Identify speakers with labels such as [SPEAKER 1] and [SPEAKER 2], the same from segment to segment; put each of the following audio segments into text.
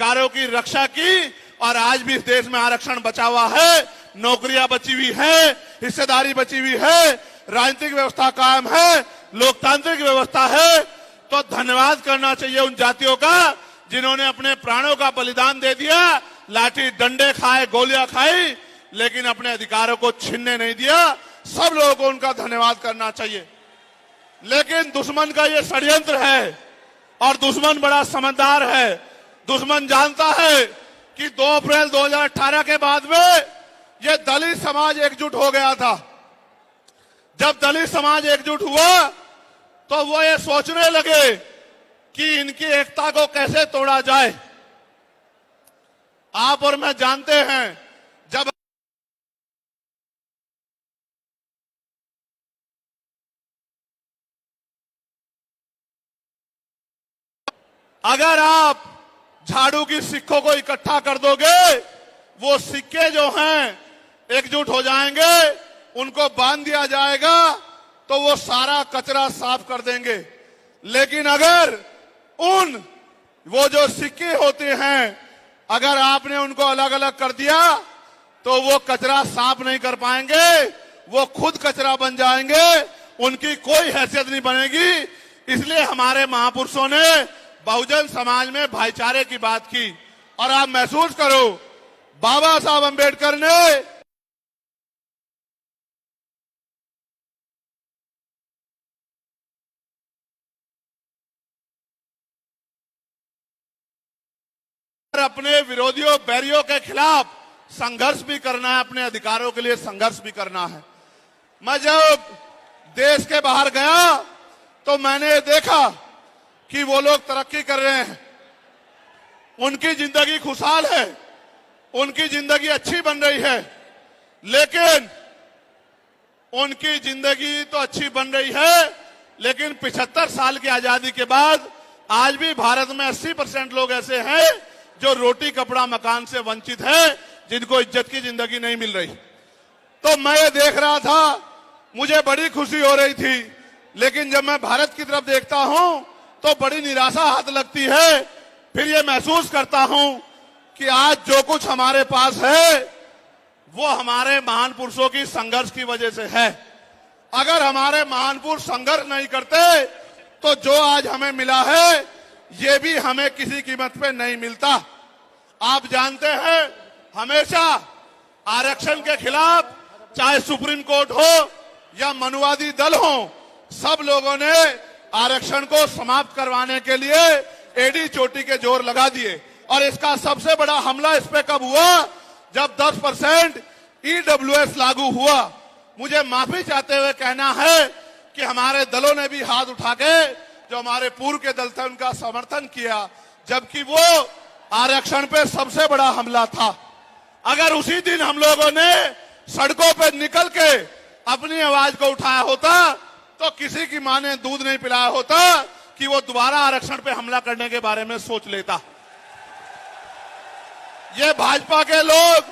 [SPEAKER 1] अधिकारों की रक्षा की और आज भी इस देश में आरक्षण बचा हुआ है, नौकरियां बची हुई है, हिस्सेदारी बची हुई है, राजनीतिक व्यवस्था कायम है, लोकतांत्रिक व्यवस्था है। तो धन्यवाद करना चाहिए उन जातियों का जिन्होंने अपने प्राणों का बलिदान दे दिया, लाठी डंडे खाए, गोलियां खाई, लेकिन अपने अधिकारों को छीनने नहीं दिया। सब लोगों को उनका धन्यवाद करना चाहिए। लेकिन दुश्मन का ये षड्यंत्र है और दुश्मन बड़ा समझदार है। दुश्मन जानता है कि 2 अप्रैल 2018 के बाद में ये दलित समाज एकजुट हो गया था। जब दलित समाज एकजुट हुआ तो वो ये सोचने लगे कि इनकी एकता को कैसे तोड़ा जाए। आप और मैं जानते हैं, जब अगर आप झाड़ू की सिक्कों को इकट्ठा कर दोगे, वो सिक्के जो हैं एकजुट हो जाएंगे, उनको बांध दिया जाएगा तो वो सारा कचरा साफ कर देंगे। लेकिन अगर वो जो सिक्के होते हैं, अगर आपने उनको अलग अलग कर दिया तो वो कचरा साफ नहीं कर पाएंगे, वो खुद कचरा बन जाएंगे, उनकी कोई हैसियत नहीं बनेगी। इसलिए हमारे महापुरुषों ने बहुजन समाज में भाईचारे की बात की। और आप महसूस करो, बाबा साहब अंबेडकर ने अपने विरोधियों, बैरियों के खिलाफ संघर्ष भी करना है, अपने अधिकारों के लिए संघर्ष भी करना है। मैं जब देश के बाहर गया तो मैंने देखा कि वो लोग तरक्की कर रहे हैं, उनकी जिंदगी खुशहाल है, उनकी जिंदगी अच्छी बन रही है। लेकिन उनकी जिंदगी तो अच्छी बन रही है, लेकिन 75 साल की आजादी के बाद आज भी भारत में 80% लोग ऐसे हैं जो रोटी कपड़ा मकान से वंचित है, जिनको इज्जत की जिंदगी नहीं मिल रही। तो मैं ये देख रहा था, मुझे बड़ी खुशी हो रही थी। लेकिन जब मैं भारत की तरफ देखता हूं तो बड़ी निराशा हाथ लगती है। फिर ये महसूस करता हूं कि आज जो कुछ हमारे पास है वो हमारे महान पुरुषों की संघर्ष की वजह से है। अगर हमारे महान पुरुष संघर्ष नहीं करते तो जो आज हमें मिला है ये भी हमें किसी कीमत पे नहीं मिलता। आप जानते हैं, हमेशा आरक्षण के खिलाफ चाहे सुप्रीम कोर्ट हो या मनुवादी दल हो, सब लोगों ने आरक्षण को समाप्त करवाने के लिए एड़ी चोटी के जोर लगा दिए। और इसका सबसे बड़ा हमला इस पे कब हुआ, जब 10% EWS लागू हुआ। मुझे माफी चाहते हुए कहना है कि हमारे दलों ने भी हाथ उठा के, जो हमारे पूर्व के दल थे, उनका समर्थन किया, जबकि वो आरक्षण पे सबसे बड़ा हमला था। अगर उसी दिन हम लोगों ने सड़कों पे निकल के अपनी आवाज को उठाया होता तो किसी की मां ने दूध नहीं पिलाया होता कि वो दोबारा आरक्षण पे हमला करने के बारे में सोच लेता। ये भाजपा के लोग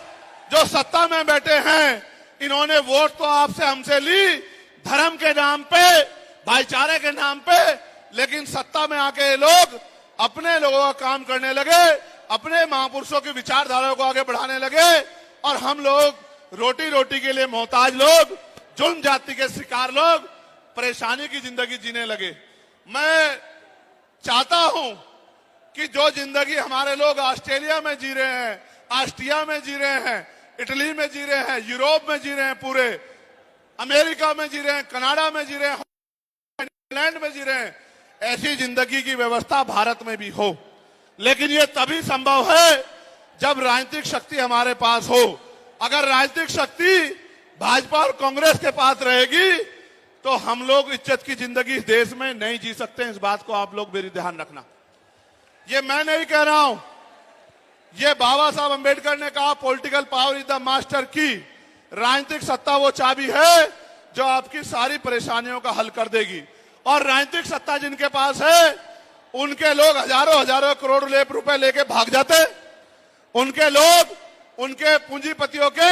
[SPEAKER 1] जो सत्ता में बैठे हैं, इन्होंने वोट तो आपसे हमसे ली धर्म के नाम पे, भाईचारे के नाम पे, लेकिन सत्ता में आके ये लोग अपने लोगों का काम करने लगे, अपने महापुरुषों की विचारधारा को आगे बढ़ाने लगे। और हम लोग रोटी रोटी के लिए मोहताज लोग, जुल्म जाति के शिकार लोग परेशानी की जिंदगी जीने लगे। मैं चाहता हूं कि जो जिंदगी हमारे लोग ऑस्ट्रेलिया में जी रहे हैं, ऑस्ट्रिया में जी रहे हैं, इटली में जी रहे हैं, यूरोप में जी रहे हैं, पूरे अमेरिका में जी रहे हैं, कनाडा में जी रहे हैं, इंग्लैंड में जी रहे हैं, ऐसी जिंदगी की व्यवस्था भारत में भी हो। लेकिन ये तभी संभव है जब राजनीतिक शक्ति हमारे पास हो। अगर राजनीतिक शक्ति भाजपा और कांग्रेस के पास रहेगी तो हम लोग इज्जत की जिंदगी इस देश में नहीं जी सकते। इस बात को आप लोग मेरी ध्यान रखना। ये मैं नहीं कह रहा हूं, ये बाबा साहब अंबेडकर ने कहा, political power is the master की। राजनीतिक सत्ता वो चाबी है जो आपकी सारी परेशानियों का हल कर देगी। और राजनीतिक सत्ता जिनके पास है, उनके लोग हजारों हजारों करोड़ रुपए लेके भाग जाते। उनके लोग, उनके पूंजीपतियों के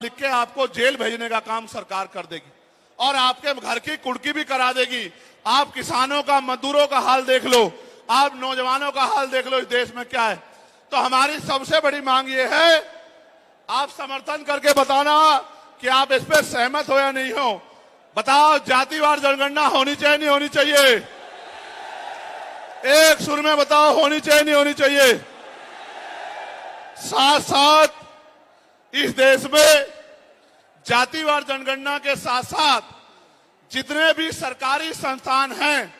[SPEAKER 1] लिख के आपको जेल भेजने का काम सरकार कर देगी और आपके घर की कुर्की भी करा देगी। आप किसानों का, मजदूरों का हाल देख लो, आप नौजवानों का हाल देख लो इस देश में क्या है। तो हमारी सबसे बड़ी मांग ये है, आप समर्थन करके बताना कि आप इस पे सहमत हो या नहीं हो। बताओ, जातिवार जनगणना होनी चाहिए नहीं होनी चाहिए? एक सुर में बताओ, होनी चाहिए नहीं होनी चाहिए? साथ साथ इस देश में जातिवार जनगणना के साथ साथ जितने भी सरकारी संस्थान हैं